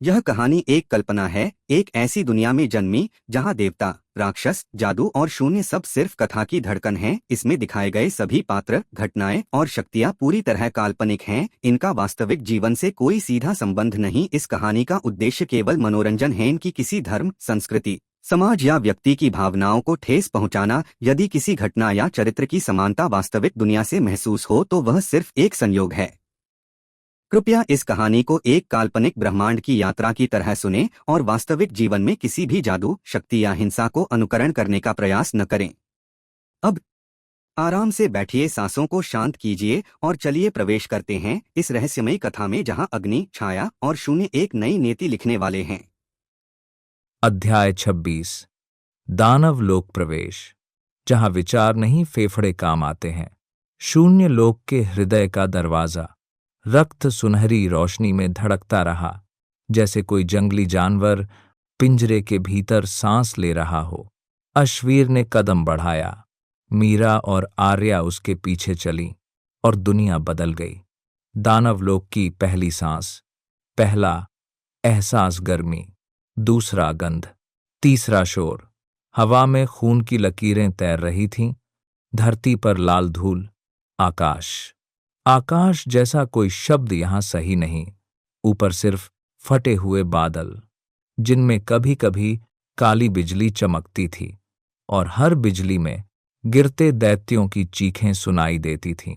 यह कहानी एक कल्पना है, एक ऐसी दुनिया में जन्मी जहां देवता, राक्षस, जादू और शून्य सब सिर्फ कथा की धड़कन हैं। इसमें दिखाए गए सभी पात्र, घटनाएं और शक्तियां पूरी तरह काल्पनिक हैं। इनका वास्तविक जीवन से कोई सीधा संबंध नहीं। इस कहानी का उद्देश्य केवल मनोरंजन है, इनकी किसी धर्म, संस्कृति, समाज या व्यक्ति की भावनाओं को ठेस पहुंचाना। यदि किसी घटना या चरित्र की समानता वास्तविक दुनिया से महसूस हो तो वह सिर्फ एक संयोग है। कृपया इस कहानी को एक काल्पनिक ब्रह्मांड की यात्रा की तरह सुनें और वास्तविक जीवन में किसी भी जादू, शक्ति या हिंसा को अनुकरण करने का प्रयास न करें। अब आराम से बैठिए, सांसों को शांत कीजिए और चलिए प्रवेश करते हैं इस रहस्यमयी कथा में जहां अग्नि, छाया और शून्य एक नई नीति लिखने वाले हैं। अध्याय 26। दानव लोक प्रवेश। जहां विचार नहीं फेफड़े काम आते हैं। शून्य लोक के हृदय का दरवाजा रक्त सुनहरी रोशनी में धड़कता रहा, जैसे कोई जंगली जानवर पिंजरे के भीतर सांस ले रहा हो। अश्वीर ने कदम बढ़ाया। मीरा और आर्या उसके पीछे चली और दुनिया बदल गई। दानव लोक की पहली सांस। पहला एहसास गर्मी, दूसरा गंध, तीसरा शोर। हवा में खून की लकीरें तैर रही थीं। धरती पर लाल धूल। आकाश जैसा कोई शब्द यहां सही नहीं। ऊपर सिर्फ फटे हुए बादल, जिनमें कभी कभी काली बिजली चमकती थी और हर बिजली में गिरते दैत्यों की चीखें सुनाई देती थीं।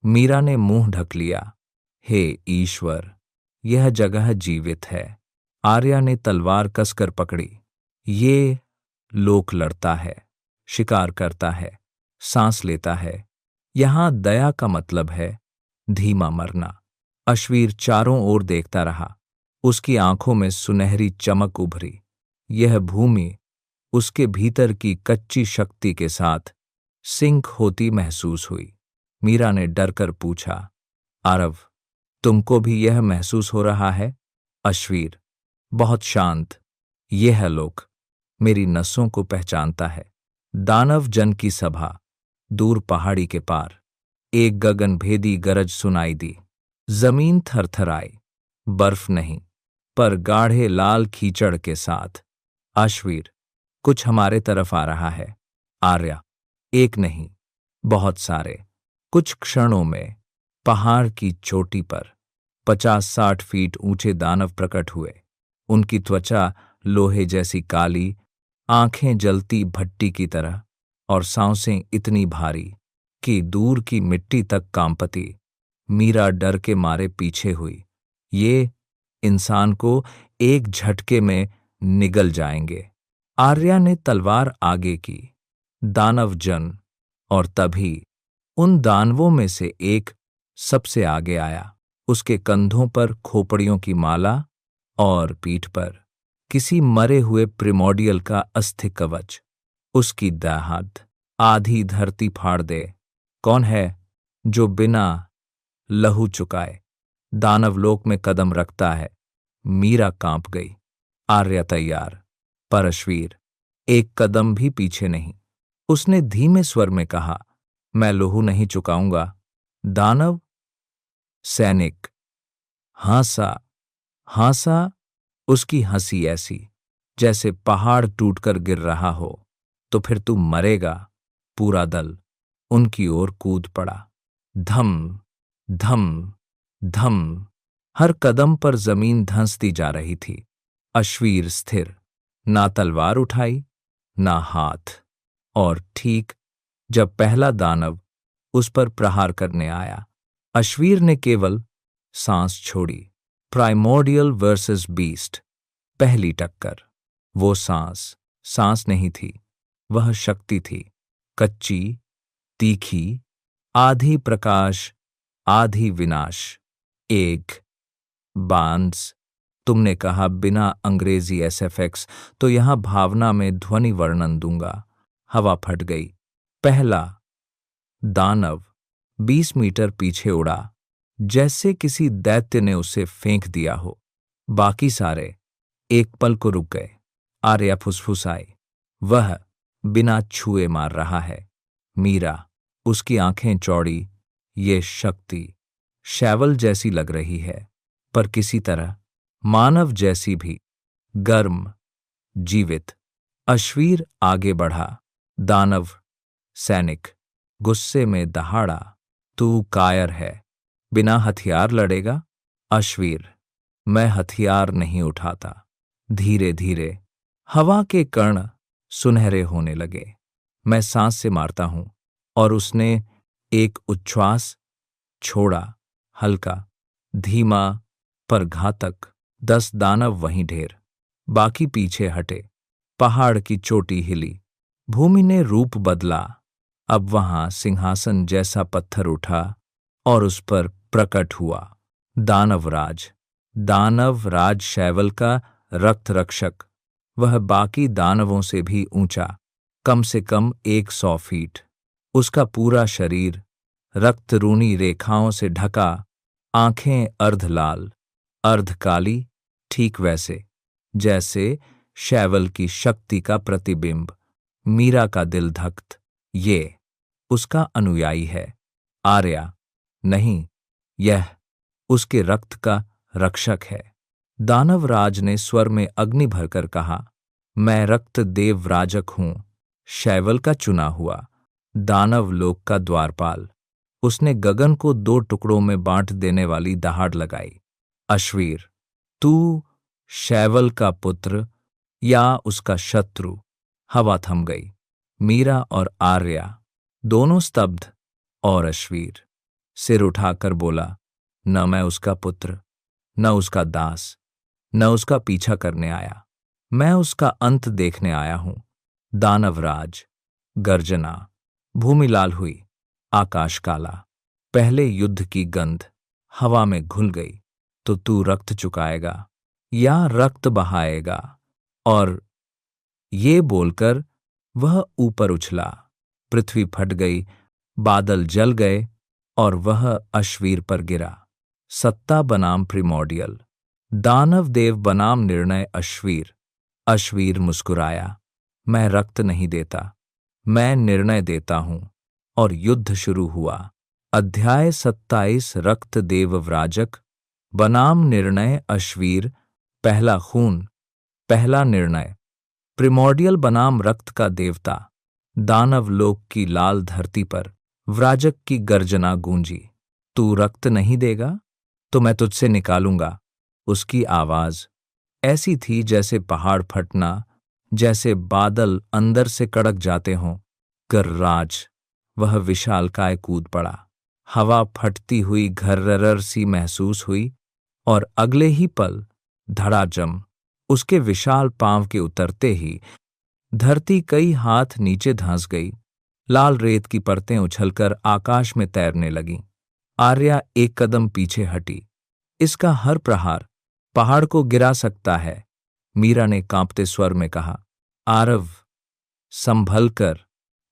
मीरा ने मुंह ढक लिया। हे ईश्वर, यह जगह जीवित है। आर्या ने तलवार कसकर पकड़ी। ये लोक लड़ता है, शिकार करता है, सांस लेता है। यहां दया का मतलब है धीमा मरना। अश्वीर चारों ओर देखता रहा। उसकी आंखों में सुनहरी चमक उभरी। यह भूमि उसके भीतर की कच्ची शक्ति के साथ सिंक होती महसूस हुई। मीरा ने डरकर पूछा, आरव, तुमको भी यह महसूस हो रहा है? अश्वीर बहुत शांत। यह लोक मेरी नसों को पहचानता है। दानव जन की सभा। दूर पहाड़ी के पार एक गगनभेदी गरज सुनाई दी। जमीन थरथराई। बर्फ नहीं, पर गाढ़े लाल कीचड़ के साथ। अश्वीर, कुछ हमारे तरफ आ रहा है। आर्या, एक नहीं, बहुत सारे। कुछ क्षणों में पहाड़ की चोटी पर 50-60 फीट ऊंचे दानव प्रकट हुए। उनकी त्वचा लोहे जैसी काली, आंखें जलती भट्टी की तरह और सांसें इतनी भारी कि दूर की मिट्टी तक कांपती। मीरा डर के मारे पीछे हुई। ये इंसान को एक झटके में निगल जाएंगे। आर्या ने तलवार आगे की। दानव जन। और तभी उन दानवों में से एक सबसे आगे आया। उसके कंधों पर खोपड़ियों की माला और पीठ पर किसी मरे हुए प्रिमोडियल का अस्थि कवच। उसकी दाहद आधी धरती फाड़ दे। कौन है जो बिना लहू चुकाए दानवलोक में कदम रखता है? मीरा कांप गई। आर्या तैयार, पर अश्वीर एक कदम भी पीछे नहीं। उसने धीमे स्वर में कहा, मैं लहू नहीं चुकाऊंगा। दानव सैनिक हांसा। उसकी हंसी ऐसी जैसे पहाड़ टूटकर गिर रहा हो। तो फिर तू मरेगा। पूरा दल उनकी ओर कूद पड़ा। धम धम धम। हर कदम पर जमीन धंसती जा रही थी। अश्वीर स्थिर, ना तलवार उठाई, ना हाथ। और ठीक जब पहला दानव उस पर प्रहार करने आया, अश्वीर ने केवल सांस छोड़ी। Primordial versus beast. पहली टक्कर। वो सांस नहीं थी, वह शक्ति थी। कच्ची, तीखी, आधी प्रकाश, आधी विनाश। एक बांस। तुमने कहा बिना अंग्रेजी एसएफएक्स, तो यहां भावना में ध्वनि वर्णन दूंगा। हवा फट गई। पहला दानव 20 मीटर पीछे उड़ा, जैसे किसी दैत्य ने उसे फेंक दिया हो। बाकी सारे एक पल को रुक गए। आर्या फुसफुसाई, वह बिना छुए मार रहा है। मीरा, उसकी आंखें चौड़ी। ये शक्ति शैवल जैसी लग रही है, पर किसी तरह मानव जैसी भी, गर्म, जीवित। अश्वीर आगे बढ़ा। दानव सैनिक गुस्से में दहाड़ा, तू कायर है, बिना हथियार लड़ेगा? अश्वीर, मैं हथियार नहीं उठाता। धीरे धीरे हवा के कण सुनहरे होने लगे। मैं सांस से मारता हूं। और उसने एक उच्छ्वास छोड़ा, हल्का, धीमा पर घातक। 10 दानव वहीं ढेर, बाकी पीछे हटे। पहाड़ की चोटी हिली, भूमि ने रूप बदला। अब वहां सिंहासन जैसा पत्थर उठा और उस पर प्रकट हुआ दानवराज। दानवराज शैवल का रक्त रक्षक। वह बाकी दानवों से भी ऊंचा, कम से कम 100 फीट। उसका पूरा शरीर रक्तरूनी रेखाओं से ढका, आंखें अर्धलाल, अर्धकाली, ठीक वैसे जैसे शैवल की शक्ति का प्रतिबिंब। मीरा का दिल धक्त। ये उसका अनुयायी है। आर्या, नहीं, यह उसके रक्त का रक्षक है। दानवराज ने स्वर में अग्नि भरकर कहा, मैं रक्त देवराजक हूं, शैवल का चुना हुआ, दानव लोक का द्वारपाल। उसने गगन को 2 टुकड़ों में बांट देने वाली दहाड़ लगाई। अश्वीर, तू शैवल का पुत्र या उसका शत्रु? हवा थम गई। मीरा और आर्या दोनों स्तब्ध। और अश्वीर सिर उठाकर बोला, न मैं उसका पुत्र, न उसका दास, न उसका पीछा करने आया, मैं उसका अंत देखने आया हूं। दानवराज गर्जना। भूमि लाल हुई, आकाश काला। पहले युद्ध की गंध हवा में घुल गई। तो तू रक्त चुकाएगा या रक्त बहाएगा? और ये बोलकर वह ऊपर उछला। पृथ्वी फट गई, बादल जल गए और वह अश्वीर पर गिरा। सत्ता बनाम प्रिमोडियल, दानव देव बनाम निर्णय अश्वीर। अश्वीर मुस्कुराया, मैं रक्त नहीं देता, मैं निर्णय देता हूं। और युद्ध शुरू हुआ। अध्याय 27 रक्त देवव्राजक बनाम निर्णय अश्वीर। पहला खून, पहला निर्णय। प्रिमोडियल बनाम रक्त का देवता। दानव लोक की लाल धरती पर व्राजक की गर्जना गूंजी। तू रक्त नहीं देगा तो मैं तुझसे निकालूंगा। उसकी आवाज ऐसी थी जैसे पहाड़ फटना, जैसे बादल अंदर से कड़क जाते हों। गर्राज, वह विशालकाय कूद पड़ा। हवा फटती हुई घर्रर सी महसूस हुई और अगले ही पल धड़ाजम उसके विशाल पांव के उतरते ही धरती कई हाथ नीचे धंस गई। लाल रेत की परतें उछलकर आकाश में तैरने लगीं। आर्या एक कदम पीछे हटी। इसका हर प्रहार पहाड़ को गिरा सकता है। मीरा ने कांपते स्वर में कहा, आरव, संभल कर।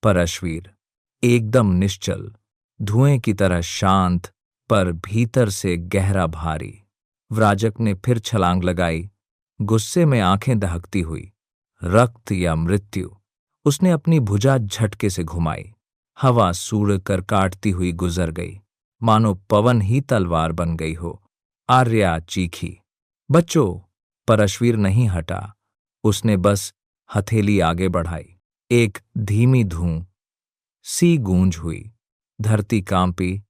पर अश्वीर एकदम निश्चल, धुएं की तरह शांत, पर भीतर से गहरा भारी। व्राजक ने फिर छलांग लगाई, गुस्से में आंखें दहकती हुई। रक्त या मृत्यु? उसने अपनी भुजा झटके से घुमाई। हवा सूड़ कर काटती हुई गुजर गई, मानो पवन ही तलवार बन गई हो। आर्या चीखी, बच्चों! पर अश्वीर नहीं हटा। उसने बस हथेली आगे बढ़ाई। एक धीमी धूं सी गूंज हुई। धरती कांपी,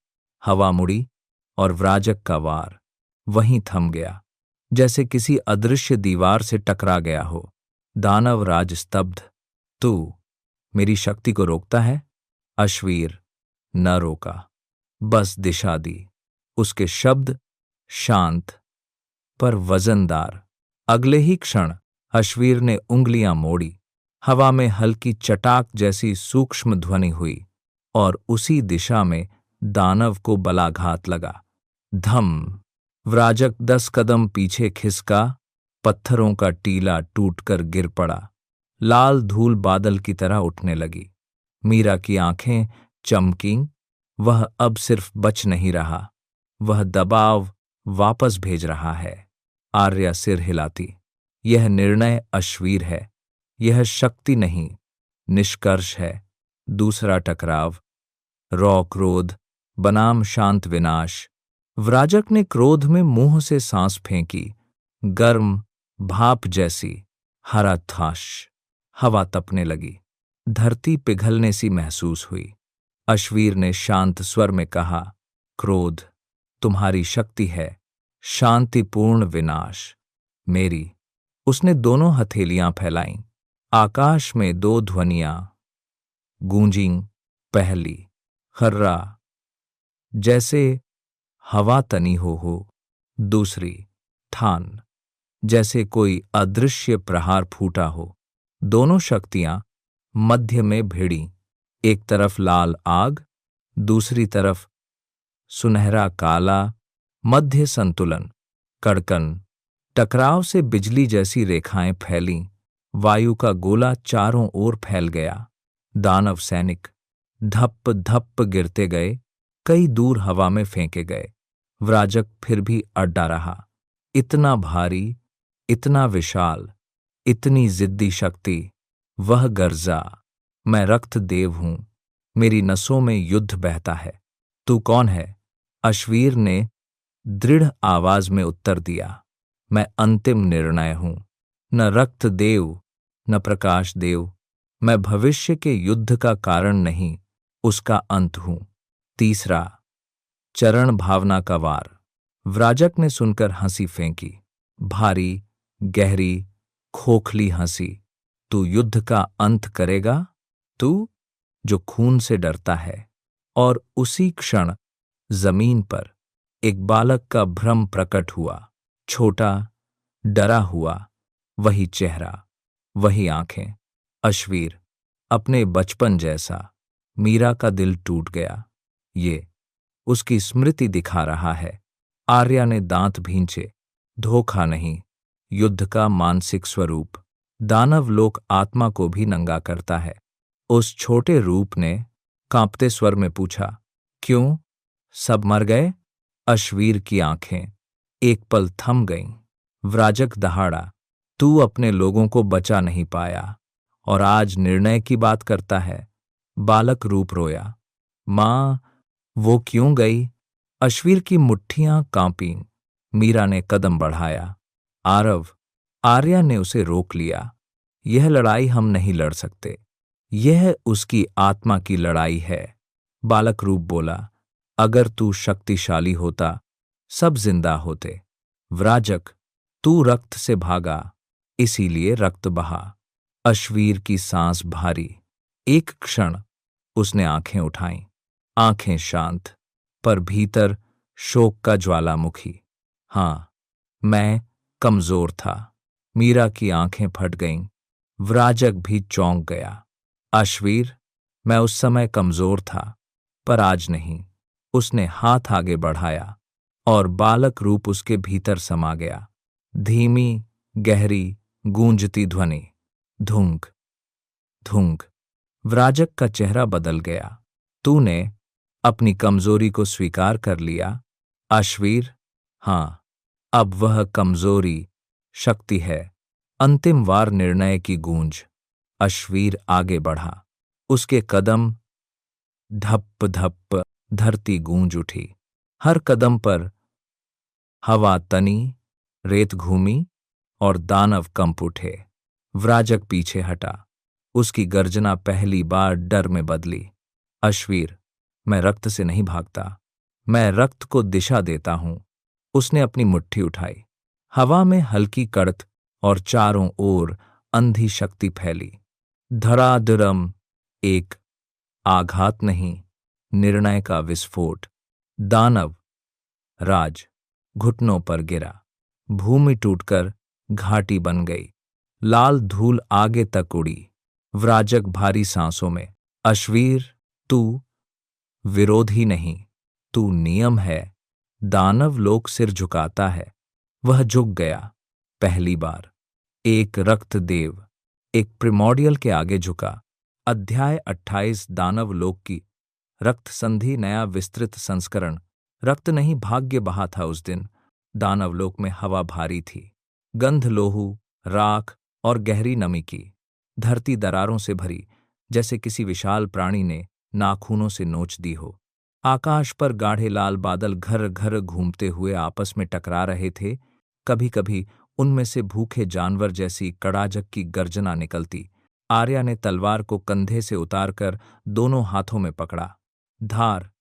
हवा मुड़ी और व्राजक का वार वहीं थम गया, जैसे किसी अदृश्य दीवार से टकरा गया हो। दानवराज स्तब्ध। तू मेरी शक्ति को रोकता है? अश्वीर न रोका, बस दिशा दी। उसके शब्द शांत पर वजनदार। अगले ही क्षण अश्वीर ने उंगलियां मोड़ी। हवा में हल्की चटाक जैसी सूक्ष्म ध्वनि हुई और उसी दिशा में दानव को बलाघात लगा। धम! व्राजक 10 कदम पीछे खिसका। पत्थरों का टीला टूटकर गिर पड़ा। लाल धूल बादल की तरह उठने लगी। मीरा की आंखें चमकीं। वह अब सिर्फ बच नहीं रहा, वह दबाव वापस भेज रहा है। आर्या सिर हिलाती। यह निर्णय अश्वीर है, यह शक्ति नहीं, निष्कर्ष है। दूसरा टकराव, रौ क्रोध बनाम शांत विनाश। व्राजक ने क्रोध में मुंह से सांस फेंकी। गर्म भाप जैसी हरा थाश हवा तपने लगी। धरती पिघलने सी महसूस हुई। अश्वीर ने शांत स्वर में कहा, क्रोध तुम्हारी शक्ति है, शांतिपूर्ण विनाश मेरी। उसने दोनों हथेलियां फैलाईं। आकाश में दो ध्वनियां गूंजीं। पहली खर्रा जैसे हवा तनी हो। दूसरी ठान जैसे कोई अदृश्य प्रहार फूटा हो। दोनों शक्तियां मध्य में भिड़ी। एक तरफ लाल आग, दूसरी तरफ सुनहरा काला। मध्य संतुलन। कड़कन टकराव से बिजली जैसी रेखाएं फैलीं। वायु का गोला चारों ओर फैल गया। दानव सैनिक धप धप गिरते गए, कई दूर हवा में फेंके गए। व्राजक फिर भी अड्डा रहा। इतना भारी, इतना विशाल, इतनी जिद्दी शक्ति। वह गर्जा, मैं रक्त देव हूं, मेरी नसों में युद्ध बहता है। तू कौन है? अश्वीर ने दृढ़ आवाज में उत्तर दिया, मैं अंतिम निर्णय हूं। न रक्त देव, न प्रकाश देव। मैं भविष्य के युद्ध का कारण नहीं, उसका अंत हूं। तीसरा चरण भावना का वार। व्राजक ने सुनकर हंसी फेंकी। भारी, गहरी, खोखली हंसी। तू युद्ध का अंत करेगा? तू जो खून से डरता है। और उसी क्षण जमीन पर एक बालक का भ्रम प्रकट हुआ। छोटा, डरा हुआ, वही चेहरा, वही आंखें। अश्वीर, अपने बचपन जैसा। मीरा का दिल टूट गया। ये उसकी स्मृति दिखा रहा है। आर्या ने दांत भींचे। धोखा नहीं, युद्ध का मानसिक स्वरूप। दानव लोक आत्मा को भी नंगा करता है। उस छोटे रूप ने कांपते स्वर में पूछा, क्यों? सब मर गए? अश्वीर की आंखें एक पल थम गईं। व्राजक दहाड़ा, तू अपने लोगों को बचा नहीं पाया और आज निर्णय की बात करता है। बालक रूप रोया। मां, वो क्यों गई? अश्वीर की मुट्ठियां कांपीं। मीरा ने कदम बढ़ाया। आरव, आर्या ने उसे रोक लिया। यह लड़ाई हम नहीं लड़ सकते। यह उसकी आत्मा की लड़ाई है। बालक रूप बोला, अगर तू शक्तिशाली होता, सब जिंदा होते। व्राजक, तू रक्त से भागा, इसीलिए रक्त बहा। अश्वीर की सांस भारी। एक क्षण उसने आंखें उठाईं। आंखें शांत, पर भीतर शोक का ज्वालामुखी। हां, मैं कमजोर था। मीरा की आंखें फट गईं। व्राजक भी चौंक गया। अश्वीर, मैं उस समय कमजोर था, पर आज नहीं। उसने हाथ आगे बढ़ाया और बालक रूप उसके भीतर समा गया। धीमी, गहरी, गूंजती ध्वनि, धुंक धुंक। व्राजक का चेहरा बदल गया। तूने अपनी कमजोरी को स्वीकार कर लिया, अश्वीर। हां, अब वह कमजोरी शक्ति है। अंतिम वार निर्णय की गूंज। अश्वीर आगे बढ़ा। उसके कदम धप धप। धरती गूंज उठी। हर कदम पर हवा तनी, रेत घूमी और दानव कंप उठे। व्राजक पीछे हटा। उसकी गर्जना पहली बार डर में बदली। अश्वीर, मैं रक्त से नहीं भागता, मैं रक्त को दिशा देता हूं। उसने अपनी मुट्ठी उठाई। हवा में हल्की कड़क और चारों ओर अंधी शक्ति फैली। धड़ाधड़म, एक आघात नहीं, निर्णय का विस्फोट। दानव राज घुटनों पर गिरा। भूमि टूटकर घाटी बन गई। लाल धूल आगे तक उड़ी। व्राजक भारी सांसों में। अश्वीर, तू विरोधी नहीं, तू नियम है। दानव लोक सिर झुकाता है। वह झुक गया। पहली बार एक रक्त देव, एक प्रिमोडियल के आगे झुका। अध्याय 28 दानव लोक की रक्त संधि, नया विस्तृत संस्करण। रक्त नहीं, भाग्य बहा था उस दिन। दानव लोक में हवा भारी थी, गंध लोहू, राख और गहरी नमी की। धरती दरारों से भरी, जैसे किसी विशाल प्राणी ने नाखूनों से नोच दी हो। आकाश पर गाढ़े लाल बादल घर घर घूमते हुए आपस में टकरा रहे थे। कभी कभी उनमें से भूखे जानवर जैसी कड़ाजक की गर्जना निकलती। आर्या ने तलवार को कंधे से उतारकर दोनों हाथों में पकड़ा। धार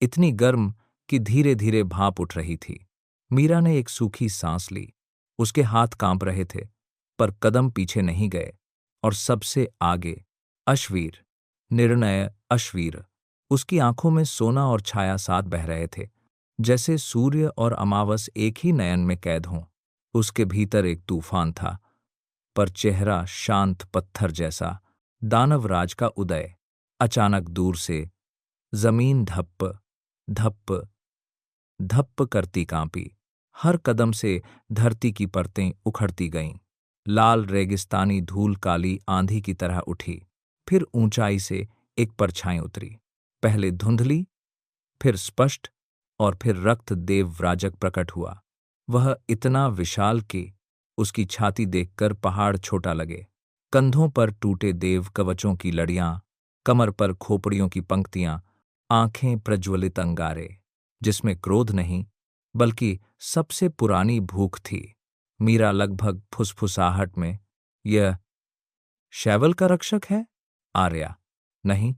इतनी गर्म कि धीरे धीरे भाप उठ रही थी। मीरा ने एक सूखी सांस ली। उसके हाथ कांप रहे थे, पर कदम पीछे नहीं गए। और सबसे आगे अश्वीर, निर्णय अश्वीर। उसकी आंखों में सोना और छाया साथ बह रहे थे, जैसे सूर्य और अमावस एक ही नयन में कैद हों। उसके भीतर एक तूफान था, पर चेहरा शांत पत्थर जैसा। दानवराज का उदय। अचानक दूर से जमीन धप्प धप्प धप्प करती कांपी। हर कदम से धरती की परतें उखड़ती गईं। लाल रेगिस्तानी धूल काली आंधी की तरह उठी। फिर ऊंचाई से एक परछाई उतरी, पहले धुंधली, फिर स्पष्ट, और फिर रक्त देवव्राजक प्रकट हुआ। वह इतना विशाल कि उसकी छाती देखकर पहाड़ छोटा लगे। कंधों पर टूटे देव कवचों की लड़ियां, कमर पर खोपड़ियों की पंक्तियां, आंखें प्रज्वलित अंगारे, जिसमें क्रोध नहीं बल्कि सबसे पुरानी भूख थी। मीरा लगभग फुसफुसाहट में, यह शैवल का रक्षक है? आर्या, नहीं,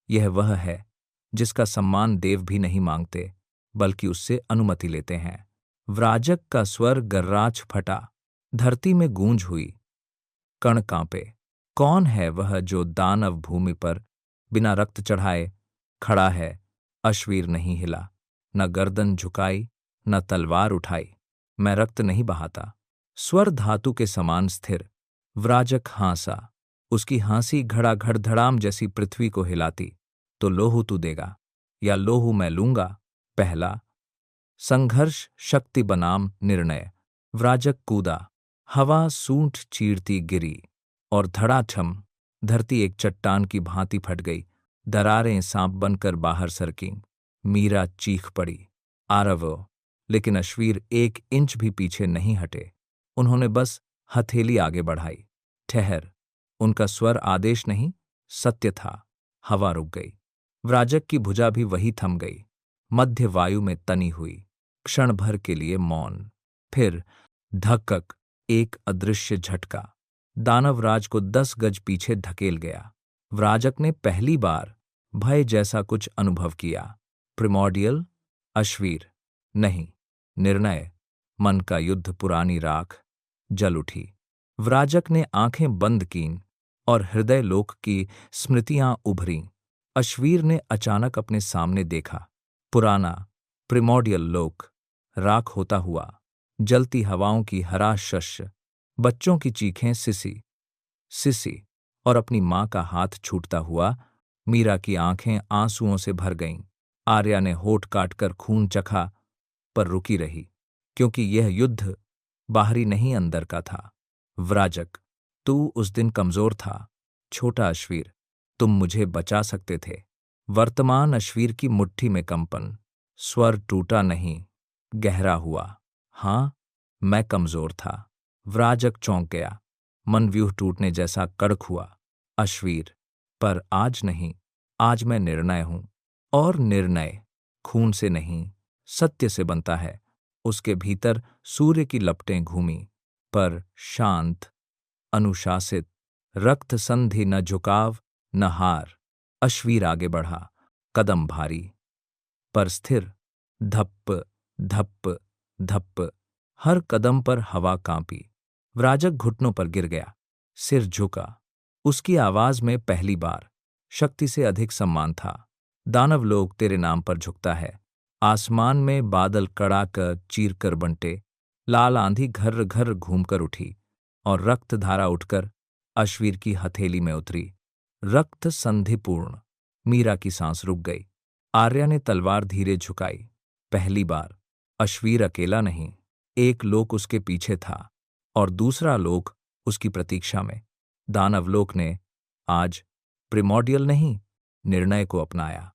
यह वह है जिसका सम्मान देव भी नहीं मांगते, बल्कि उससे अनुमति लेते हैं। व्राजक का स्वर गर्राच फटा। धरती में गूंज हुई, कण कांपे। कौन है वह जो दानव भूमि पर बिना रक्त चढ़ाए खड़ा है? अश्वीर नहीं हिला, न गर्दन झुकाई, न तलवार उठाई। मैं रक्त नहीं बहाता। स्वर धातु के समान स्थिर। व्राजक हांसा। उसकी हांसी घड़ा घड़धड़ाम जैसी पृथ्वी को हिलाती। तो लोहू तू देगा या लोहू मैं लूंगा? पहला संघर्ष शक्ति बनाम निर्णय। व्राजक कूदा। हवा सूंठ चीरती गिरी और धड़ाधम धरती एक चट्टान की भांति फट गई। दरारें सांप बनकर बाहर सरकीं। मीरा चीख पड़ी, आरव! लेकिन अश्वीर 1 इंच भी पीछे नहीं हटे। उन्होंने बस हथेली आगे बढ़ाई। ठहर! उनका स्वर आदेश नहीं, सत्य था। हवा रुक गई। व्राजक की भुजा भी वही थम गई, मध्य वायु में तनी हुई। क्षण भर के लिए मौन। फिर धक्कक, एक अदृश्य झटका दानवराज को 10 गज पीछे धकेल गया। व्राजक ने पहली बार भय जैसा कुछ अनुभव किया। प्रिमोर्डियल? अश्वीर? नहीं, निर्णय। मन का युद्ध पुरानी राख जल उठी। व्राजक ने आंखें बंद कीं और हृदय लोक की स्मृतियां उभरीं। अश्वीर ने अचानक अपने सामने देखा, पुराना प्रिमोर्डियल लोक, राख होता हुआ, जलती हवाओं की हरा शस्य, बच्चों की चीखें सिसी सिसी, और अपनी मां का हाथ छूटता हुआ। मीरा की आंखें आंसुओं से भर गईं। आर्या ने होठ काटकर खून चखा, पर रुकी रही, क्योंकि यह युद्ध बाहरी नहीं अंदर का था। व्राजक, तू उस दिन कमजोर था। छोटा अश्वीर, तुम मुझे बचा सकते थे। वर्तमान अश्वीर की मुट्ठी में कंपन। स्वर टूटा नहीं, गहरा हुआ। हां, मैं कमजोर था। व्राजक चौंक गया। मनव्यूह टूटने जैसा कड़क हुआ। अश्वीर, पर आज नहीं, आज मैं निर्णय हूं। और निर्णय खून से नहीं, सत्य से बनता है। उसके भीतर सूर्य की लपटें घूमी, पर शांत, अनुशासित। रक्त संधि, न झुकाव न हार। अश्वीर आगे बढ़ा, कदम भारी पर स्थिर। धप्प धप्प धप्प, हर कदम पर हवा कांपी। व्राजक घुटनों पर गिर गया, सिर झुका। उसकी आवाज में पहली बार शक्ति से अधिक सम्मान था। दानव लोग तेरे नाम पर झुकता है। आसमान में बादल कड़ा कर चीर कर बंटे। लाल आंधी घर घर घूमकर उठी और रक्त धारा उठकर अश्वीर की हथेली में उतरी। रक्त संधिपूर्ण। मीरा की सांस रुक गई। आर्या ने तलवार धीरे झुकाई। पहली बार अश्वीर अकेला नहीं, एक लोक उसके पीछे था और दूसरा लोक उसकी प्रतीक्षा में। दानवलोक ने आज प्रिमोर्डियल नहीं, निर्णय को अपनाया।